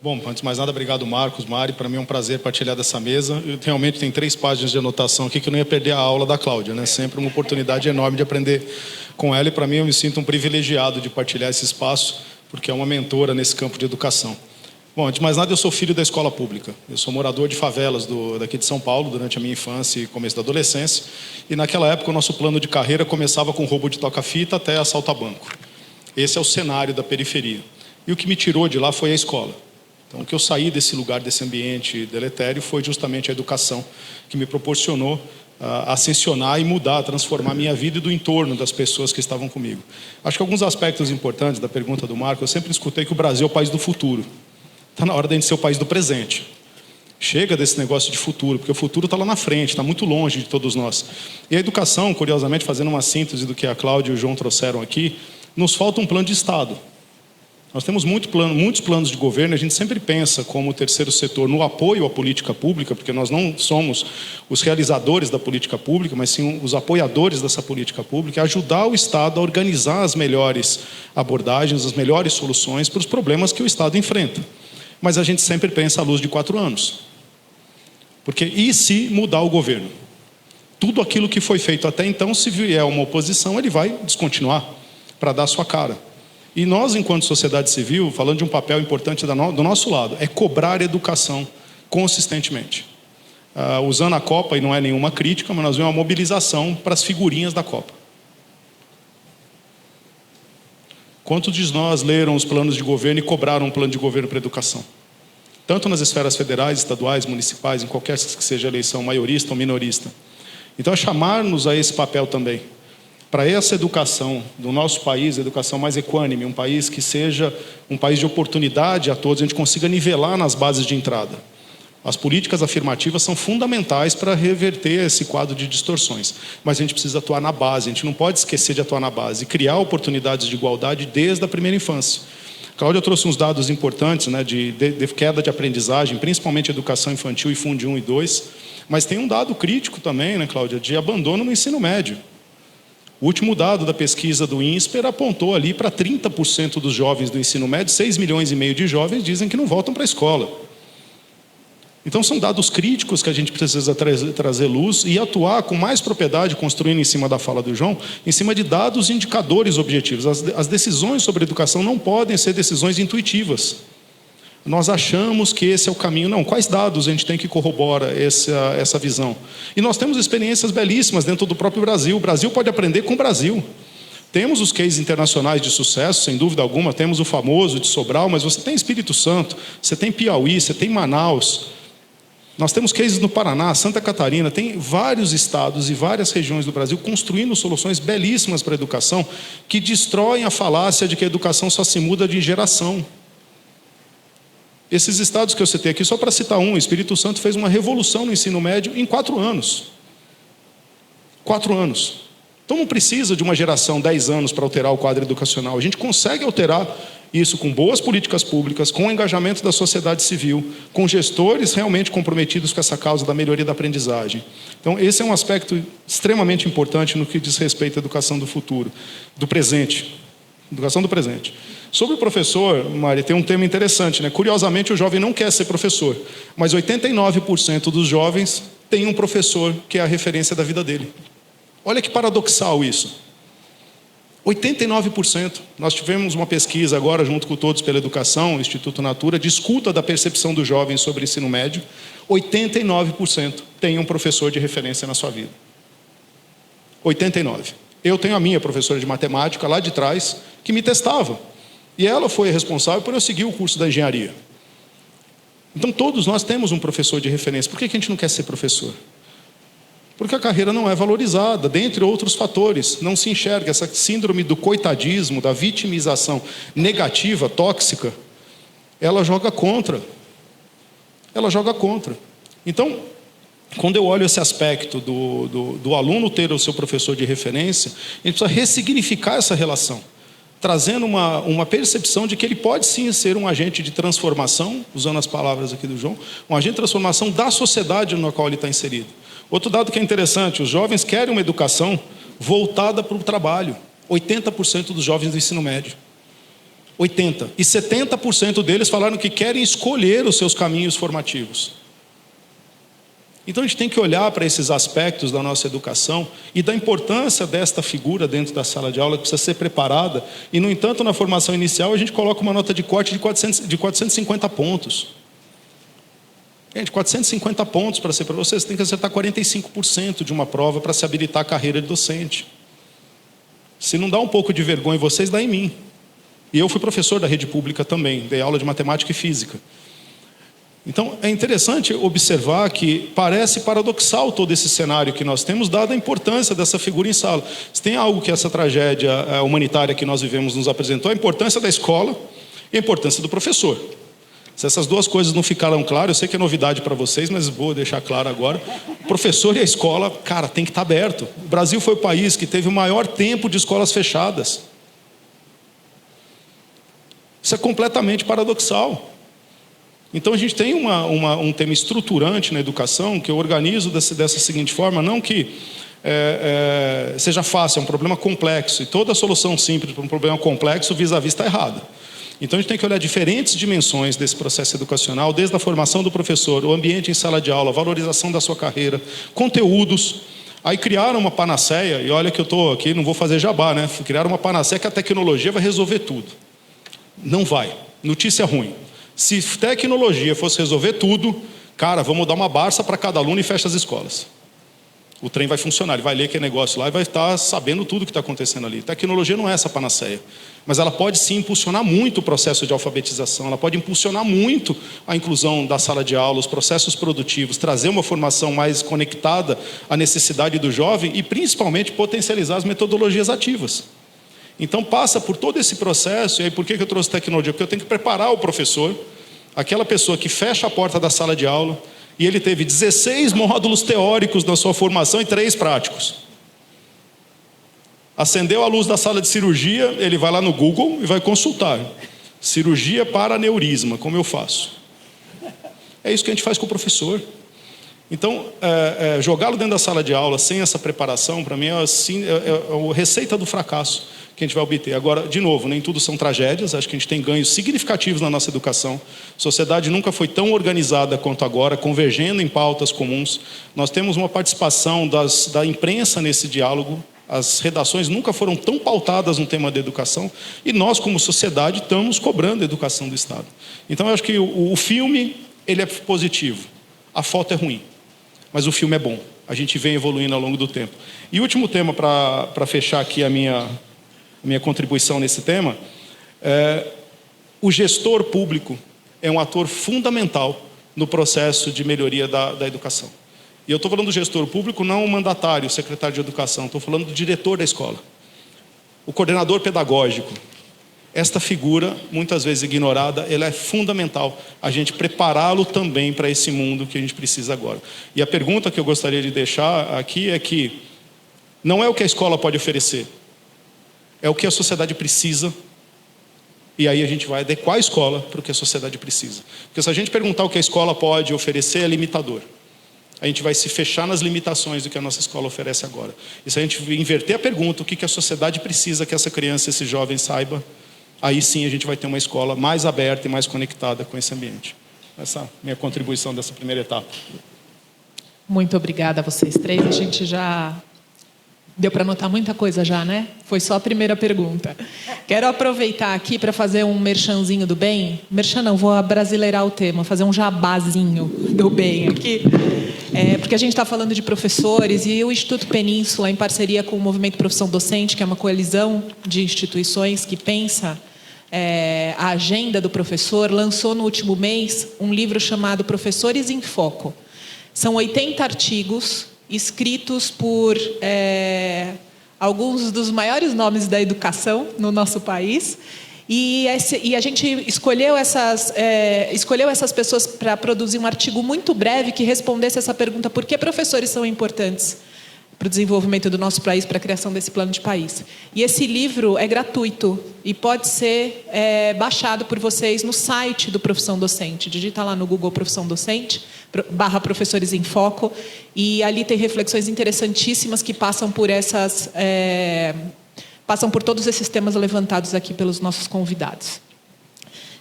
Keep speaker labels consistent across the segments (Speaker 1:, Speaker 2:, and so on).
Speaker 1: Bom, antes de mais nada, obrigado Marcos, Mari, para mim é um prazer partilhar dessa mesa. Eu realmente tem 3 páginas de anotação aqui que eu não ia perder a aula da Cláudia, né? Sempre uma oportunidade enorme de aprender com ela e para mim eu me sinto um privilegiado de partilhar esse espaço, porque é uma mentora nesse campo de educação. Bom, antes de mais nada, eu sou filho da escola pública. Eu sou morador de favelas daqui de São Paulo durante a minha infância e começo da adolescência. E naquela época o nosso plano de carreira começava com roubo de toca-fita até assalto a banco. Esse é o cenário da periferia. E o que me tirou de lá foi a escola. Então, o que eu saí desse lugar, desse ambiente deletério, foi justamente a educação, que me proporcionou ascensionar e mudar, transformar a minha vida e do entorno das pessoas que estavam comigo. Acho que alguns aspectos importantes da pergunta do Marco, eu sempre escutei que o Brasil é o país do futuro. Está na hora de a gente ser o país do presente. Chega desse negócio de futuro, porque o futuro está lá na frente, está muito longe de todos nós. E a educação, curiosamente, fazendo uma síntese do que a Cláudia e o João trouxeram aqui, nos falta um plano de Estado. Nós temos muitos planos de governo, a gente sempre pensa como o terceiro setor no apoio à política pública, porque nós não somos os realizadores da política pública, mas sim os apoiadores dessa política pública, ajudar o Estado a organizar as melhores abordagens, as melhores soluções para os problemas que o Estado enfrenta. Mas a gente sempre pensa à luz de 4 anos. Porque e se mudar o governo? Tudo aquilo que foi feito até então, se vier uma oposição, ele vai descontinuar para dar a sua cara. E nós, enquanto sociedade civil, falando de um papel importante do nosso lado, é cobrar educação consistentemente. Usando a Copa, e não é nenhuma crítica, mas nós vemos uma mobilização para as figurinhas da Copa. Quantos de nós leram os planos de governo e cobraram um plano de governo para a educação? Tanto nas esferas federais, estaduais, municipais, em qualquer que seja a eleição maiorista ou minorista. Então, é chamar-nos a esse papel também. Para essa educação do nosso país, a educação mais equânime, um país que seja um país de oportunidade a todos, a gente consiga nivelar nas bases de entrada. As políticas afirmativas são fundamentais para reverter esse quadro de distorções. Mas a gente precisa atuar na base, a gente não pode esquecer de atuar na base, criar oportunidades de igualdade desde a primeira infância. A Cláudia trouxe uns dados importantes, né, de queda de aprendizagem, principalmente educação infantil e Fundo 1 e 2, mas tem um dado crítico também, né, Cláudia, de abandono no ensino médio. O último dado da pesquisa do INSPER apontou ali para 30% dos jovens do ensino médio, 6,5 milhões de jovens dizem que não voltam para a escola. Então são dados críticos que a gente precisa trazer luz e atuar com mais propriedade, construindo em cima da fala do João, em cima de dados e indicadores objetivos. As decisões sobre educação não podem ser decisões intuitivas. Nós achamos que esse é o caminho. Não, quais dados a gente tem que corroborar essa visão? E nós temos experiências belíssimas dentro do próprio Brasil. O Brasil pode aprender com o Brasil. Temos os cases internacionais de sucesso, sem dúvida alguma. Temos o famoso de Sobral, mas você tem Espírito Santo, você tem Piauí, você tem Manaus. Nós temos cases no Paraná, Santa Catarina. Tem vários estados e várias regiões do Brasil construindo soluções belíssimas para a educação que destroem a falácia de que a educação só se muda de geração. Esses estados que eu citei aqui, só para citar um, o Espírito Santo fez uma revolução no ensino médio em 4 anos. 4 anos. Então não precisa de uma geração, 10 anos, para alterar o quadro educacional. A gente consegue alterar isso com boas políticas públicas, com o engajamento da sociedade civil, com gestores realmente comprometidos com essa causa da melhoria da aprendizagem. Então esse é um aspecto extremamente importante no que diz respeito à educação do futuro, do presente. Educação do presente. Sobre o professor, Mari, tem um tema interessante, né? Curiosamente, o jovem não quer ser professor, mas 89% dos jovens têm um professor que é a referência da vida dele. Olha que paradoxal isso. 89%. Nós tivemos uma pesquisa agora, junto com Todos pela Educação, o Instituto Natura, de escuta da percepção dos jovens sobre ensino médio. 89% têm um professor de referência na sua vida. 89%. Eu tenho a minha professora de matemática lá de trás, que me testava. E ela foi responsável por eu seguir o curso da engenharia. Então todos nós temos um professor de referência. Por que a gente não quer ser professor? Porque a carreira não é valorizada, dentre outros fatores. Não se enxerga essa síndrome do coitadismo, da vitimização negativa, tóxica. Ela joga contra. Ela joga contra. Então, quando eu olho esse aspecto do aluno ter o seu professor de referência, a gente precisa ressignificar essa relação, trazendo uma percepção de que ele pode sim ser um agente de transformação, usando as palavras aqui do João, um agente de transformação da sociedade na qual ele está inserido. Outro dado que é interessante, os jovens querem uma educação voltada para o trabalho. 80% dos jovens do ensino médio. 80%. E 70% deles falaram que querem escolher os seus caminhos formativos. Então a gente tem que olhar para esses aspectos da nossa educação e da importância desta figura dentro da sala de aula, que precisa ser preparada. E, no entanto, na formação inicial, a gente coloca uma nota de corte de 450 pontos. Gente, 450 pontos para ser para vocês, tem que acertar 45% de uma prova para se habilitar a carreira de docente. Se não dá um pouco de vergonha em vocês, dá em mim. E eu fui professor da rede pública também, dei aula de matemática e física. Então, é interessante observar que parece paradoxal todo esse cenário que nós temos, dada a importância dessa figura em sala. Se tem algo que essa tragédia humanitária que nós vivemos nos apresentou, a importância da escola e a importância do professor. Se essas duas coisas não ficaram claras, eu sei que é novidade para vocês, mas vou deixar claro agora. O professor e a escola, cara, tem que estar aberto. O Brasil foi o país que teve o maior tempo de escolas fechadas. Isso é completamente paradoxal. Então a gente tem um tema estruturante na educação que eu organizo dessa seguinte forma, não que seja fácil, é um problema complexo, e toda solução simples para um problema complexo vis-à-vis está errada. Então a gente tem que olhar diferentes dimensões desse processo educacional, desde a formação do professor, o ambiente em sala de aula, a valorização da sua carreira, conteúdos. Aí criaram uma panaceia, e olha que eu estou aqui, não vou fazer jabá, né? Criaram uma panaceia que a tecnologia vai resolver tudo. Não vai. Notícia ruim. Se tecnologia fosse resolver tudo, cara, vamos dar uma Barça para cada aluno e fecha as escolas. O trem vai funcionar, ele vai ler aquele negócio lá e vai estar sabendo tudo o que está acontecendo ali. Tecnologia não é essa panaceia, mas ela pode sim impulsionar muito o processo de alfabetização, ela pode impulsionar muito a inclusão da sala de aula, os processos produtivos, trazer uma formação mais conectada à necessidade do jovem e principalmente potencializar as metodologias ativas. Então passa por todo esse processo. E aí por que eu trouxe tecnologia? Porque eu tenho que preparar o professor, aquela pessoa que fecha a porta da sala de aula, e ele teve 16 módulos teóricos na sua formação e 3 práticos. Acendeu a luz da sala de cirurgia, ele vai lá no Google e vai consultar. Cirurgia para aneurisma, como eu faço? É isso que a gente faz com o professor. Então, jogá-lo dentro da sala de aula sem essa preparação, para mim, é a receita do fracasso que a gente vai obter. Agora, de novo, nem tudo são tragédias, acho que a gente tem ganhos significativos na nossa educação. A sociedade nunca foi tão organizada quanto agora, convergendo em pautas comuns. Nós temos uma participação da imprensa nesse diálogo, as redações nunca foram tão pautadas no tema da educação, e nós, como sociedade, estamos cobrando a educação do Estado. Então, eu acho que o filme, ele é positivo, a foto é ruim, mas o filme é bom. A gente vem evoluindo ao longo do tempo. E o último tema, para fechar aqui a minha contribuição nesse tema, o gestor público é um ator fundamental no processo de melhoria da educação. E eu estou falando do gestor público, não o mandatário, o secretário de educação, estou falando do diretor da escola, o coordenador pedagógico. Esta figura, muitas vezes ignorada, ela é fundamental, a gente prepará-lo também para esse mundo que a gente precisa agora. E a pergunta que eu gostaria de deixar aqui é que não é o que a escola pode oferecer, é o que a sociedade precisa, e aí a gente vai adequar a escola para o que a sociedade precisa. Porque se a gente perguntar o que a escola pode oferecer, é limitador. A gente vai se fechar nas limitações do que a nossa escola oferece agora. E se a gente inverter a pergunta, o que a sociedade precisa que essa criança, esse jovem saiba, aí sim a gente vai ter uma escola mais aberta e mais conectada com esse ambiente. Essa é a minha contribuição dessa primeira etapa.
Speaker 2: Muito obrigada a vocês três. A gente já deu para anotar muita coisa já, né? Foi só a primeira pergunta. Quero aproveitar aqui para fazer um merchanzinho do bem. Merchan não, vou abrasileirar o tema, fazer um jabazinho do bem aqui. Porque a gente está falando de professores e o Instituto Península, em parceria com o Movimento Profissão Docente, que é uma coalizão de instituições que pensa a agenda do professor, lançou no último mês um livro chamado Professores em Foco. São 80 artigos escritos por alguns dos maiores nomes da educação no nosso país. E a gente escolheu essas pessoas para produzir um artigo muito breve que respondesse essa pergunta: por que professores são importantes para o desenvolvimento do nosso país, para a criação desse plano de país. E esse livro é gratuito e pode ser baixado por vocês no site do Profissão Docente. Digita lá no Google Profissão Docente, /Professores em Foco, e ali tem reflexões interessantíssimas que passam por todos esses temas levantados aqui pelos nossos convidados.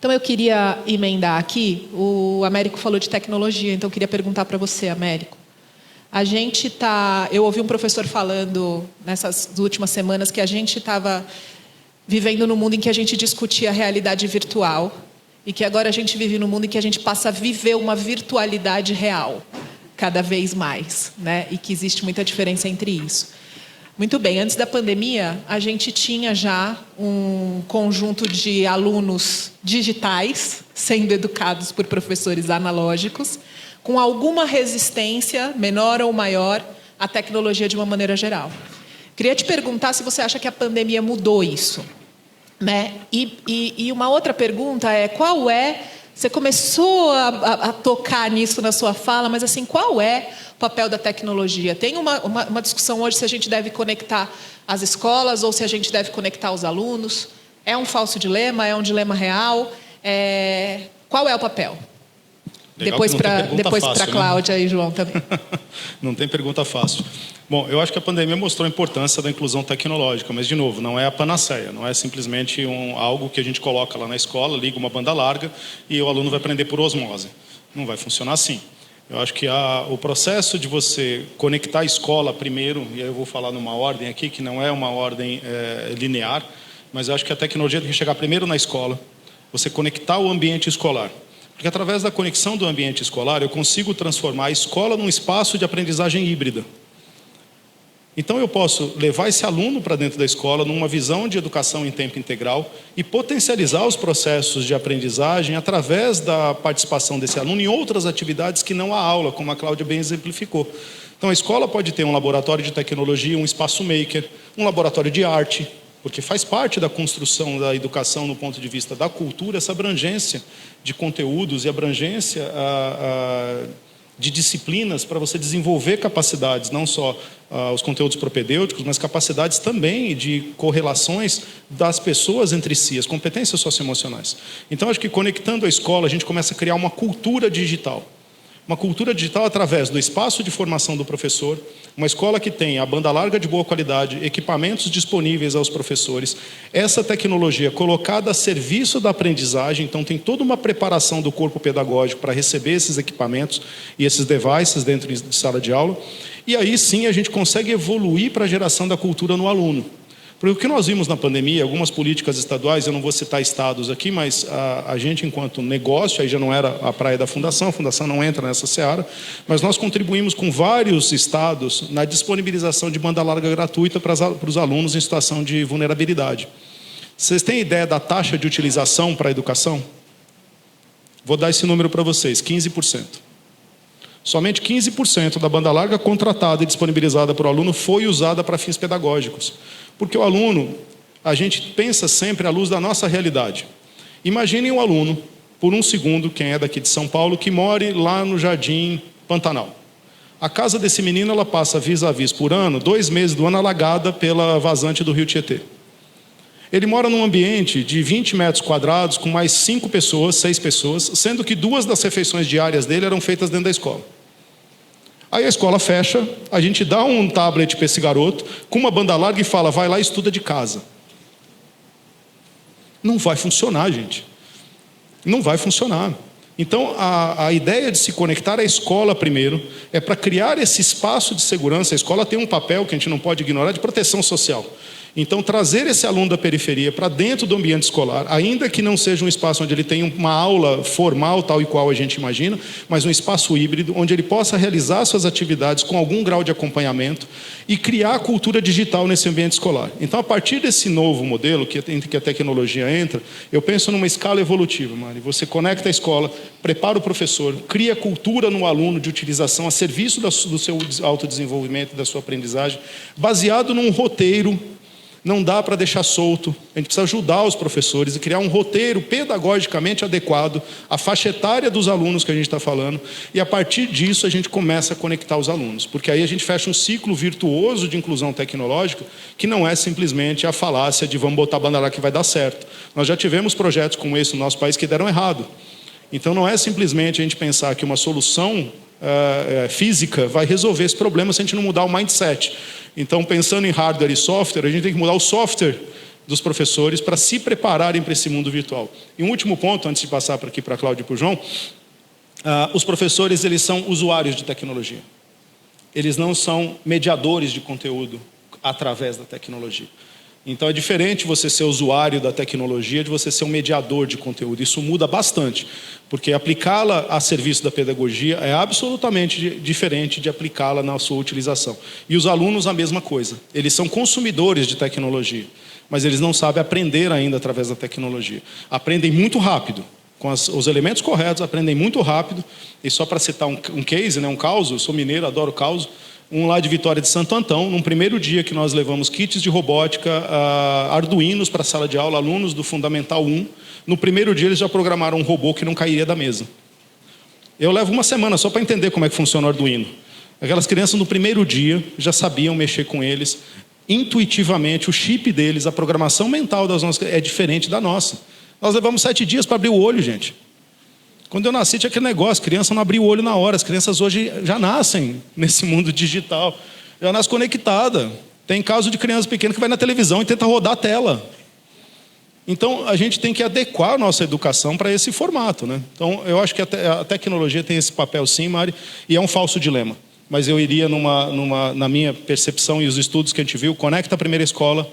Speaker 2: Então, eu queria emendar aqui, o Américo falou de tecnologia, então eu queria perguntar para você, Américo. Eu ouvi um professor falando nessas últimas semanas que a gente estava vivendo num mundo em que a gente discutia a realidade virtual e que agora a gente vive num mundo em que a gente passa a viver uma virtualidade real, cada vez mais, né? E que existe muita diferença entre isso. Muito bem, antes da pandemia, a gente tinha já um conjunto de alunos digitais sendo educados por professores analógicos, com alguma resistência, menor ou maior, à tecnologia de uma maneira geral. Queria te perguntar se você acha que a pandemia mudou isso, né? E uma outra pergunta é, você começou a tocar nisso na sua fala, mas assim, qual é o papel da tecnologia? Tem uma discussão hoje se a gente deve conectar as escolas ou se a gente deve conectar os alunos. É um falso dilema? É um dilema real? Qual é o papel?
Speaker 1: Legal,
Speaker 2: depois para a Cláudia, né? E João também.
Speaker 1: Não tem pergunta fácil. Bom, eu acho que a pandemia mostrou a importância da inclusão tecnológica, mas, de novo, não é a panaceia, não é simplesmente algo que a gente coloca lá na escola, liga uma banda larga e o aluno vai aprender por osmose. Não vai funcionar assim. Eu acho que o processo de você conectar a escola primeiro, e aí eu vou falar numa ordem aqui, que não é uma ordem linear, mas eu acho que a tecnologia tem que chegar primeiro na escola, você conectar o ambiente escolar. Porque através da conexão do ambiente escolar, eu consigo transformar a escola num espaço de aprendizagem híbrida. Então eu posso levar esse aluno para dentro da escola numa visão de educação em tempo integral e potencializar os processos de aprendizagem através da participação desse aluno em outras atividades que não a aula, como a Cláudia bem exemplificou. Então a escola pode ter um laboratório de tecnologia, um espaço maker, um laboratório de arte, porque faz parte da construção da educação no ponto de vista da cultura, essa abrangência de conteúdos e abrangência de disciplinas para você desenvolver capacidades, não só os conteúdos propedêuticos, mas capacidades também de correlações das pessoas entre si, as competências socioemocionais. Então, acho que conectando a escola, a gente começa a criar uma cultura digital. Uma cultura digital através do espaço de formação do professor, uma escola que tenha a banda larga de boa qualidade, equipamentos disponíveis aos professores, essa tecnologia colocada a serviço da aprendizagem, então tem toda uma preparação do corpo pedagógico para receber esses equipamentos e esses devices dentro de sala de aula, e aí sim a gente consegue evoluir para a geração da cultura no aluno. Porque o que nós vimos na pandemia, algumas políticas estaduais, eu não vou citar estados aqui, mas a gente, enquanto negócio, aí já não era a praia da fundação, a fundação não entra nessa seara, mas nós contribuímos com vários estados na disponibilização de banda larga gratuita para os alunos em situação de vulnerabilidade. Vocês têm ideia da taxa de utilização para a educação? Vou dar esse número para vocês, 15%. Somente 15% da banda larga contratada e disponibilizada para o aluno foi usada para fins pedagógicos. Porque o aluno, a gente pensa sempre à luz da nossa realidade. Imaginem um aluno, por um segundo, quem é daqui de São Paulo, que more lá no Jardim Pantanal. A casa desse menino, ela passa vis-a-vis por ano, 2 meses do ano, alagada pela vazante do Rio Tietê. Ele mora num ambiente de 20 metros quadrados, com mais 5 pessoas, 6 pessoas, sendo que 2 das refeições diárias dele eram feitas dentro da escola. Aí a escola fecha, a gente dá um tablet para esse garoto, com uma banda larga e fala, vai lá e estuda de casa. Não vai funcionar, gente. Não vai funcionar. Então, a ideia de se conectar à escola primeiro é para criar esse espaço de segurança. A escola tem um papel que a gente não pode ignorar de proteção social. Então, trazer esse aluno da periferia para dentro do ambiente escolar, ainda que não seja um espaço onde ele tenha uma aula formal, tal e qual a gente imagina, mas um espaço híbrido, onde ele possa realizar suas atividades com algum grau de acompanhamento e criar a cultura digital nesse ambiente escolar. Então, a partir desse novo modelo, que a tecnologia entra, eu penso numa escala evolutiva, Mari. Você conecta a escola, prepara o professor, cria cultura no aluno de utilização a serviço do seu autodesenvolvimento, da sua aprendizagem, baseado num roteiro. Não dá para deixar solto, a gente precisa ajudar os professores e criar um roteiro pedagogicamente adequado à faixa etária dos alunos que a gente está falando, e a partir disso a gente começa a conectar os alunos, porque aí a gente fecha um ciclo virtuoso de inclusão tecnológica, que não é simplesmente a falácia de vamos botar a banda lá que vai dar certo. Nós já tivemos projetos como esse no nosso país que deram errado. Então não é simplesmente a gente pensar que uma solução física vai resolver esse problema se a gente não mudar o mindset. Então, pensando em hardware e software, a gente tem que mudar o software dos professores para se prepararem para esse mundo virtual. E um último ponto, antes de passar aqui para a Cláudia e para o João, os professores, eles são usuários de tecnologia. Eles não são mediadores de conteúdo através da tecnologia. Então é diferente você ser usuário da tecnologia de você ser um mediador de conteúdo. Isso muda bastante, porque aplicá-la a serviço da pedagogia é absolutamente diferente de aplicá-la na sua utilização. E os alunos a mesma coisa. Eles são consumidores de tecnologia, mas eles não sabem aprender ainda através da tecnologia. Aprendem muito rápido, com os elementos corretos, aprendem muito rápido. E só para citar um case, né, um caos, eu sou mineiro, adoro caos. Um lá de Vitória de Santo Antão, num primeiro dia que nós levamos kits de robótica, arduinos para a sala de aula, alunos do Fundamental 1, no primeiro dia eles já programaram um robô que não cairia da mesa. Eu levo uma semana só para entender como é que funciona o Arduino. Aquelas crianças no primeiro dia já sabiam mexer com eles, intuitivamente, o chip deles, a programação mental das nossas é diferente da nossa. Nós levamos 7 dias para abrir o olho, gente. Quando eu nasci tinha aquele negócio, criança não abria o olho na hora. As crianças hoje já nascem nesse mundo digital, já nascem conectada. Tem caso de criança pequena que vai na televisão e tenta rodar a tela. Então a gente tem que adequar a nossa educação para esse formato, né? Então eu acho que a tecnologia tem esse papel sim, Mari, e é um falso dilema. Mas eu iria na minha percepção e os estudos que a gente viu, conecta a primeira escola,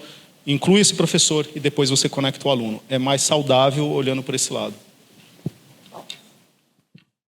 Speaker 1: inclui esse professor e depois você conecta o aluno. É mais saudável olhando por esse lado.